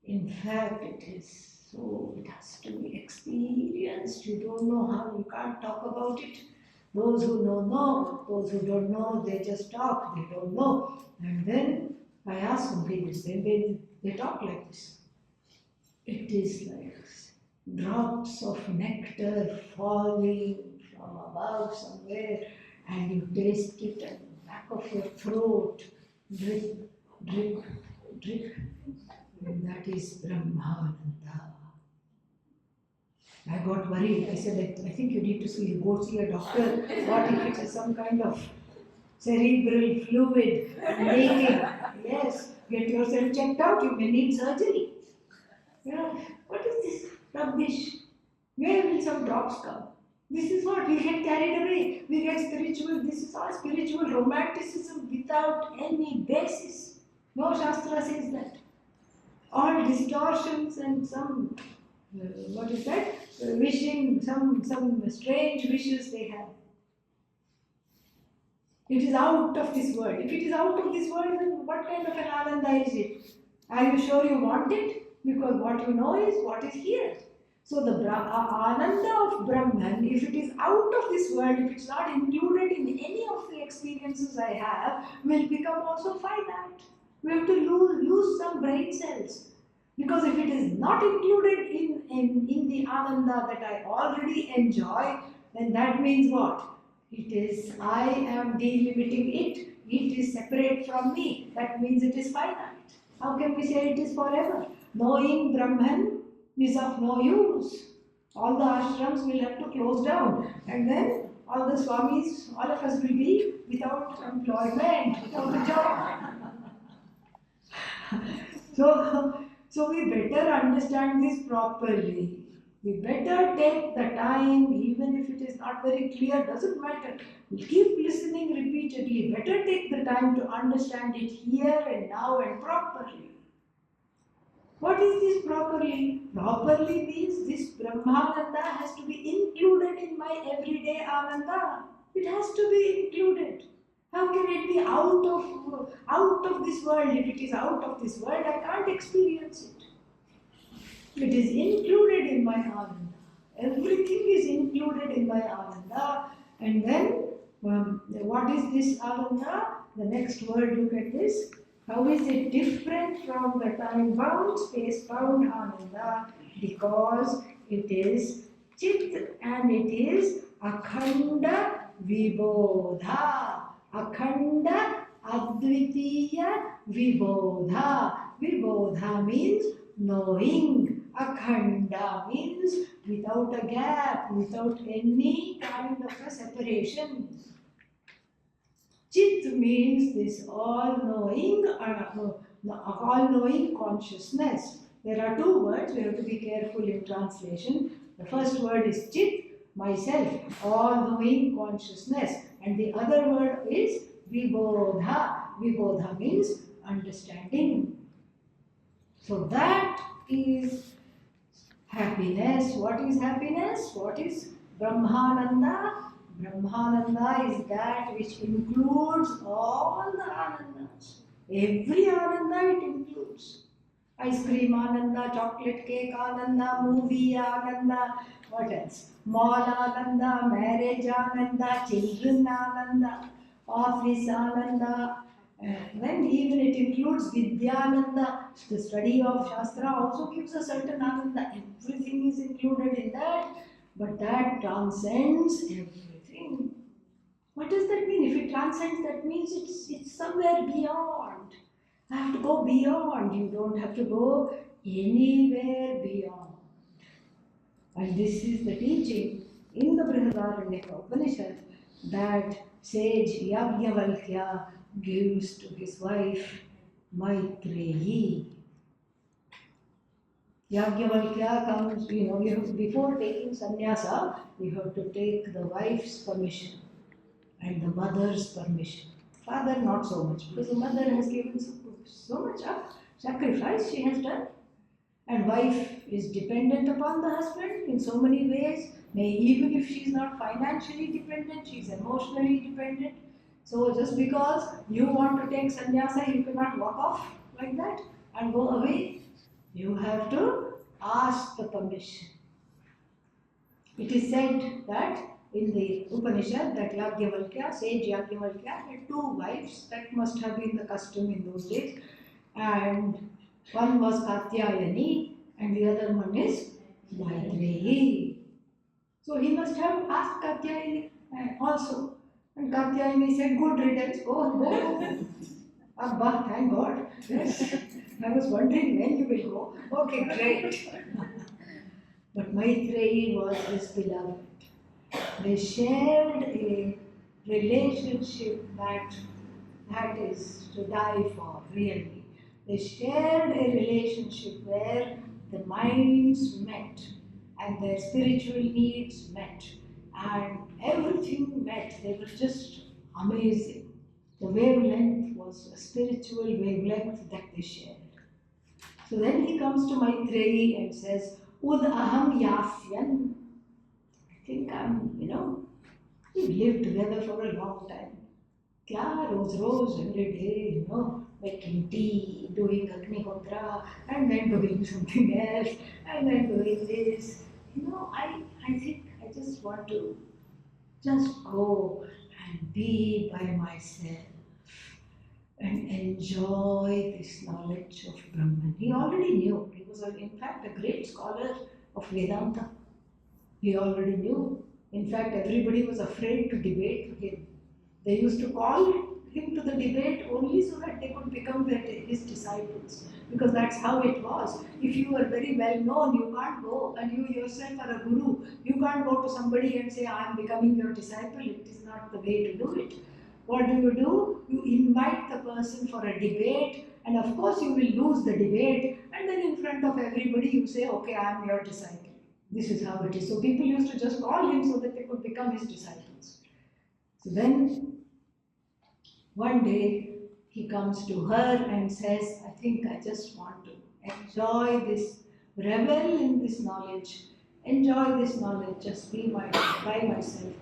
In fact, it is so, it has to be experienced. You don't know how, you can't talk about it. Those who know. Those who don't know, they just talk, they don't know. And then I ask somebody this, and they talk like this. It is like drops of nectar falling from above somewhere, and you taste it at the back of your throat, drip, drip, drip. And that is Brahmananda. I got worried. I said, I think you need to go see a doctor. What if it is some kind of cerebral fluid leaking? Yes, get yourself checked out. You may need surgery. Yeah, what is this rubbish? Where will some drops come? This is what we get carried away. We get spiritual. This is all spiritual romanticism without any basis. No Shastra says that. All distortions and some, what is that? Wishing, some strange wishes they have. It is out of this world. If it is out of this world, then what kind of an ananda is it? Are you sure you want it? Because what you know is what is here. So the ananda of Brahman, if it is out of this world, if it's not included in any of the experiences I have, will become also finite. We have to lose some brain cells. Because if it is not included in the ananda that I already enjoy, then that means what? It is, I am delimiting it. It is separate from me. That means it is finite. How can we say it is forever? Knowing Brahman is of no use. All the ashrams will have to close down. And then all the swamis, all of us will be without employment, without a job. So we better understand this properly. We better take the time, even if it is not very clear, doesn't matter. We keep listening repeatedly. Better take the time to understand it here and now and properly. What is this properly? Properly means this Brahmananda has to be included in my everyday Ananda. It has to be included. How can it be out of this world? If it is out of this world, I can't experience it. It is included in my Ananda. Everything is included in my Ananda. And then, what is this Ananda? The next word, look at this. How is it different from the time-bound, space-bound Ananda? Because it is Chit and it is Akhanda Vibodha. Akhanda Advitiya Vibodha. Vibodha means knowing. Akhanda means without a gap, without any kind of a separation. Chit means this all-knowing all-knowing consciousness. There are two words, we have to be careful in translation. The first word is chit, myself, all-knowing consciousness. And the other word is vibodha. Vibodha means understanding. So that is happiness. What is happiness? What is Brahmananda? Brahmananda is that which includes all the anandas. Every ananda it includes. Ice cream ananda, chocolate cake ananda, movie ananda, what else? Mall ananda, marriage ananda, children ananda, office ananda. Then even it includes Vidyananda, the study of Shastra also gives a certain ananda. Everything is included in that, but that transcends everything. What does that mean? If it transcends, that means it's somewhere beyond. I have to go beyond. You don't have to go anywhere beyond. And this is the teaching in the Brihadaranyaka Upanishad that sage Yajnavalkya gives to his wife Maitreyi. Yajnavalkya comes, before taking sannyasa, you have to take the wife's permission and the mother's permission. Father, not so much, because the mother has given so much sacrifice she has done. And wife is dependent upon the husband in so many ways. Even if she is not financially dependent, she is emotionally dependent. So just because you want to take sannyasa, you cannot walk off like that and go away. You have to ask the permission. It is said that in the Upanishad that Yajnavalkya, sage Yajnavalkya, had two wives. That must have been the custom in those days. And one was Katyayani and the other one is Maitreyi. So he must have asked Katyayani also. And Katyayani said, good riddance, go. Abba, thank God. Yes. I was wondering when you will go. Okay, great. But Maitreyi was his beloved. They shared a relationship that is to die for, really. They shared a relationship where the minds met and their spiritual needs met and everything met. They were just amazing. The wavelength was a spiritual wavelength that they shared. So then he comes to Maitreyi and says, Ud aham yasyan. I think we've lived together for a long time. Kya, rose, every day, making tea, doing Agnihotra, and then doing something else, and then doing this. I think I just want to just go and be by myself and enjoy this knowledge of Brahman. He already knew. He was, in fact, a great scholar of Vedanta. He already knew. In fact, everybody was afraid to debate him. They used to call him to the debate only so that they could become his disciples. Because that's how it was. If you are very well known, you can't go, and you yourself are a guru. You can't go to somebody and say, I am becoming your disciple. It is not the way to do it. What do? You invite the person for a debate, and of course you will lose the debate, and then in front of everybody you say, okay, I am your disciple. This is how it is. So people used to just call him so that they could become his disciples. So then one day he comes to her and says, I think I just want to enjoy this, revel in this knowledge, enjoy this knowledge, just be by myself,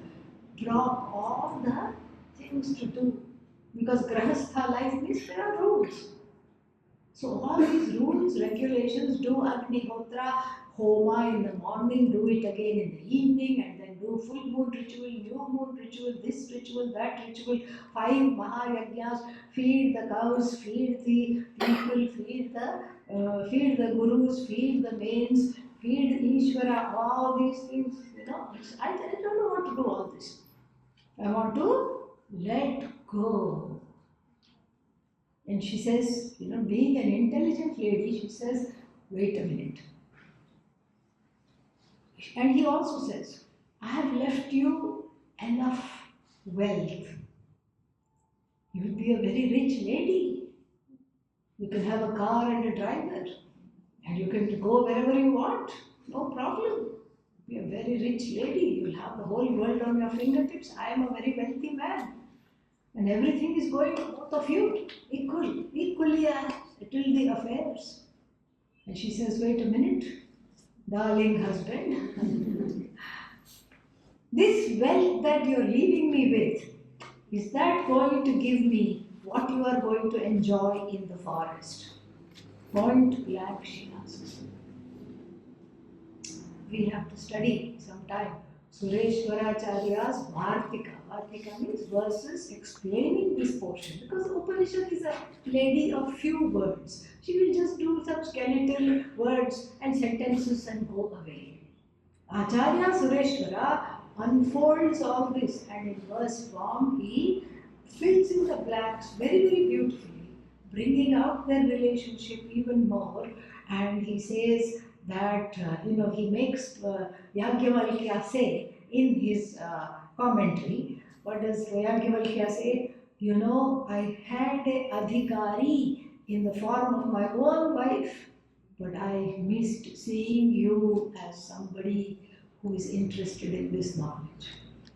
drop all the things to do. Because Grahastha life means there are rules. So all these rules, regulations, do Agnihotra, Homa in the morning, do it again in the evening, and then do full moon ritual, new moon ritual, this ritual, that ritual, 5 Mahayajnas, feed the cows, feed the people, feed the gurus, feed the mains, feed Ishvara, all these things, I don't know what to do all this. I want to let go. And she says, being an intelligent lady, she says, wait a minute. And he also says, I have left you enough wealth. You will be a very rich lady. You can have a car and a driver, and you can go wherever you want. No problem. Be a very rich lady. You'll have the whole world on your fingertips. I am a very wealthy man. And everything is going to both of you equally settle the affairs. And she says, wait a minute, darling husband, this wealth that you're leaving me with, is that going to give me what you are going to enjoy in the forest? Point blank, she asks. We have to study sometime Sureshwaracharya's Bhartika. Bhartika means verses explaining this portion, because the Upanishad is a lady of few words. She will just do some skeletal words and sentences and go away. Acharya Sureshwara unfolds all this, and in verse form he fills in the blanks very, very beautifully, bringing out their relationship even more. And he says that, he makes Yajnavalkya say in his commentary. What does Yajnavalkya say? I had a adhikari in the form of my own wife, but I missed seeing you as somebody who is interested in this knowledge.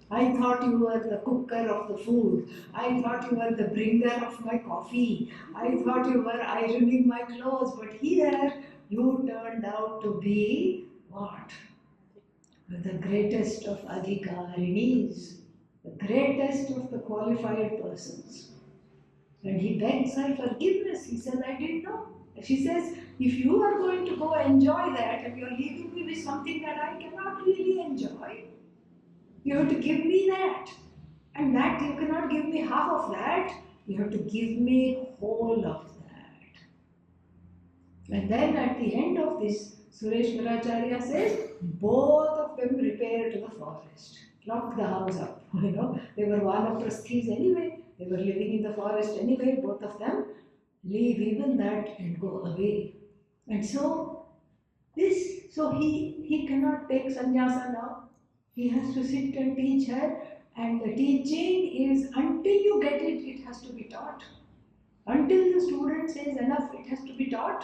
I thought you were the cooker of the food. I thought you were the bringer of my coffee. I thought you were ironing my clothes. But here you turned out to be what? The greatest of adhikarinis, the greatest of the qualified persons. And he begs her forgiveness. He says, I didn't know. She says, if you are going to go enjoy that and you're leaving me with something that I cannot really enjoy, you have to give me that. And that you cannot give me half of that. You have to give me whole of that. And then at the end of this, Sureshwaracharya says, both of them repair to the forest. Lock the house up. They were vanaprasthis anyway. They were living in the forest anyway. Both of them leave even that and go away. And so he cannot take sannyasa now. He has to sit and teach her, and the teaching is until you get it, it has to be taught. Until the student says enough, it has to be taught.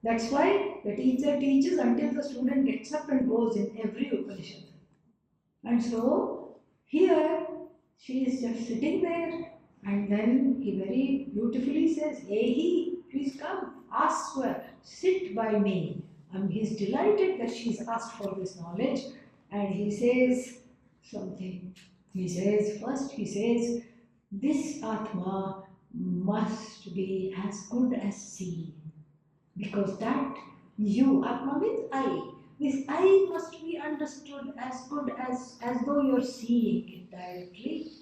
That's why the teacher teaches until the student gets up and goes in every Upanishad. And so here she is just sitting there, and then he very beautifully says, Ehi, please come, Aswa, sit by me. He's delighted that she's asked for this knowledge. And he says something. First he says, this Atma must be as good as seen. Because that you, Atma means I. This I must be understood as good as though you're seeing it directly.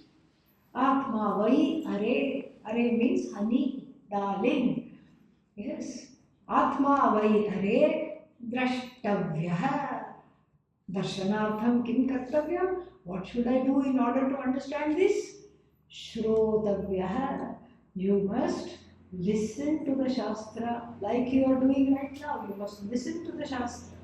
Atma vai are. Are means honey, darling. Yes. Atma vai are drashtavyaha. Darshanartham kim kartavyam? What should I do in order to understand this? Shrotavyaha. You must listen to the Shastra like you are doing right now. You must listen to the Shastra.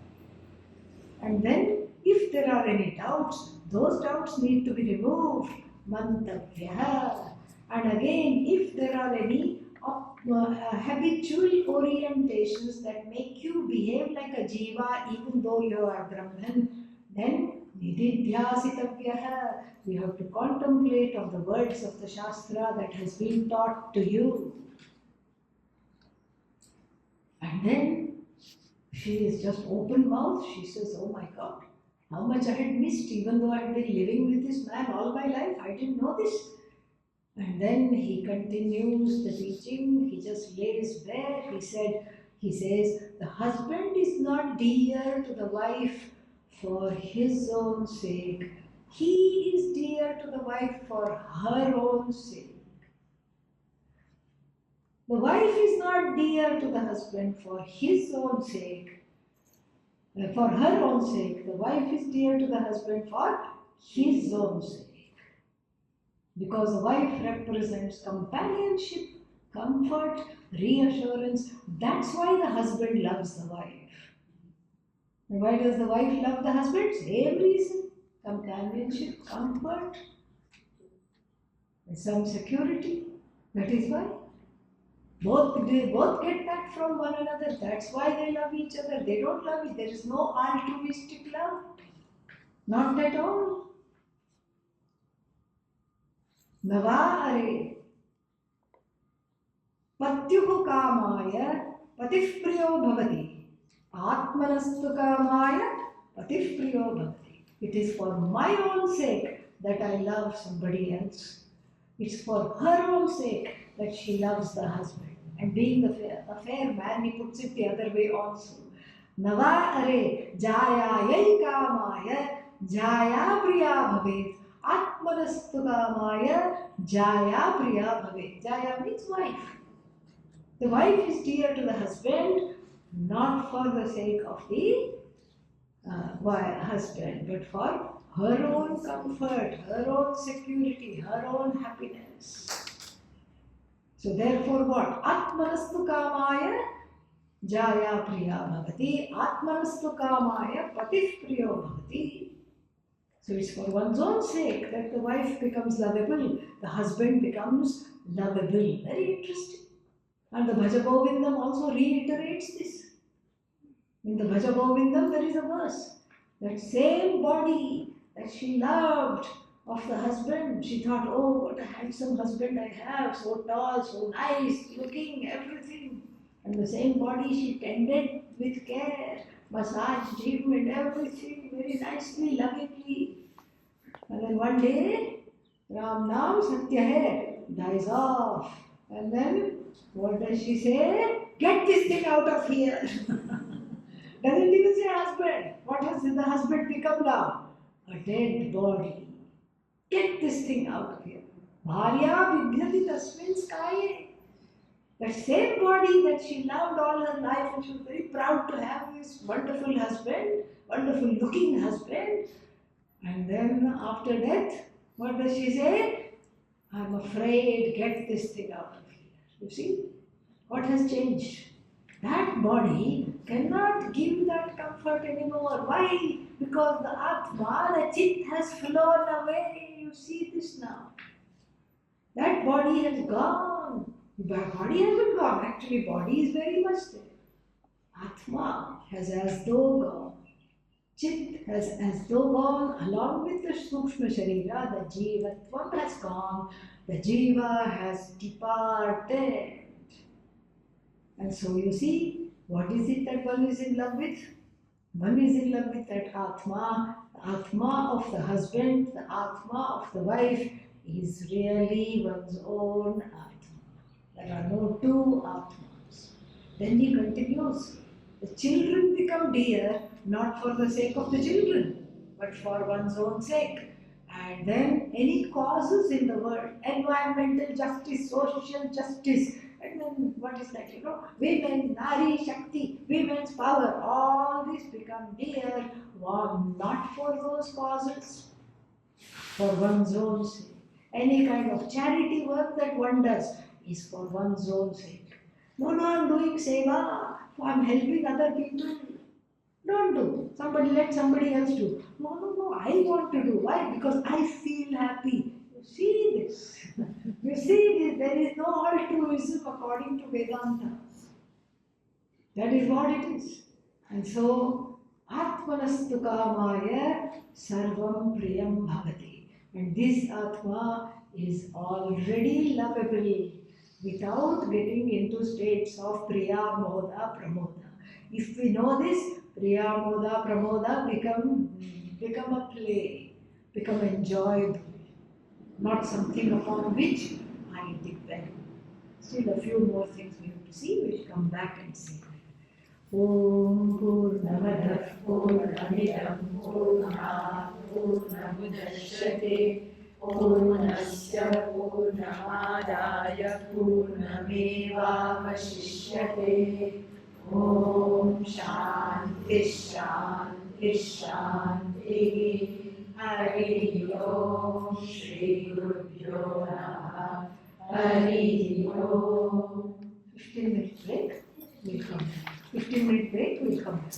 And then, if there are any doubts, those doubts need to be removed. Mantavyaha. And again, if there are any habitual orientations that make you behave like a jiva even though you are Brahman, then nididhyasitavyaha. You have to contemplate on the words of the Shastra that has been taught to you. And then she is just open mouth. She says, oh my God, how much I had missed, even though I had been living with this man all my life. I didn't know this. And then he continues the teaching. He just lays bare. He says, the husband is not dear to the wife for his own sake. He is dear to the wife for her own sake. The wife is not dear to the husband for his own sake. For her own sake. The wife is dear to the husband for his own sake. Because the wife represents companionship, comfort, reassurance. That's why the husband loves the wife. And why does the wife love the husband? Same reason. Companionship, comfort, and some security. That is why. They both get that from one another. That's why they love each other. They don't love it. There is no altruistic love. Not at all. Nava are patyuh kamaya patif priyo bhavati. Atmanastu kamaya patif priyo bhavati. It is for my own sake that I love somebody else. It's for her own sake that she loves the husband. And being a fair man, he puts it the other way also. Nava are jaya yai kamaya jaya priya bhavet. Atmanastu kamaya jaya priya bhavet. Jaya means wife. The wife is dear to the husband, not for the sake of the husband, but for her own comfort, her own security, her own happiness. So therefore what? Atmanastu kamaya jaya priya bhavati. Atmanastu kamaya patif priyo bhavati. So it's for one's own sake that the wife becomes lovable, the husband becomes lovable. Very interesting. And the Bhaja Govindam also reiterates this. In the Bhaja Govindam there is a verse. That same body that she loved of the husband, she thought, oh, what a handsome husband I have, so tall, so nice, looking, everything. And the same body she tended with care, massaged him and everything very nicely, lovingly. And then one day, Ram Naam Satya Hai dies off. And then, what does she say? Get this thing out of here. Doesn't even say husband. What has the husband become now? A dead body. Get this thing out of here. Bharya bibhyati tasmin skaye. That same body that she loved all her life and she was very proud to have this wonderful husband, wonderful looking husband. And then after death, what does she say? I'm afraid, get this thing out of here. You see, what has changed? That body cannot give that comfort anymore. Why? Because the Atma, the Chit has flown away. You see this now. That body has gone. Body hasn't gone. Actually, body is very much there. Atma has as though gone. Chit has as though gone along with the Sukshma Sharira. The Jivatvam has gone. The Jiva has departed. And so you see, what is it that one is in love with? One is in love with that Atma. The Atma of the husband, the Atma of the wife is really one's own Atma. There are no two Atmas. Then he continues. The children become dear not for the sake of the children, but for one's own sake. And then any causes in the world, environmental justice, social justice, and then what is that, women, Nari Shakti, women's power, all these become dear, not for those causes, for one's own sake. Any kind of charity work that one does is for one's own sake. No, I'm doing seva, I'm helping other people. Don't do. Let somebody else do. No, I want to do. Why? Because I feel happy. You see this. You see this. There is no altruism according to Vedanta. That is what it is. And so, Atmanastu kamaya sarvam priyam bhavati. And this Atma is already lovable without getting into states of Priya, Moda, Pramoda. If we know this, Priya, Moda, Pramoda become a play, become enjoyable, not something upon which I depend. Still a few more things we have to see, we will come back and see. Om Purnamadah Purnamidam Purnat Purnamudachyate Purnasya Purnamadaya Purnamevavashishyate. Om Shanti Shanti Shanti. Hari Om Shri Gurubhyo Namaha. Hari Om. 15-minute break, we'll come back. 15-minute break, we'll come back.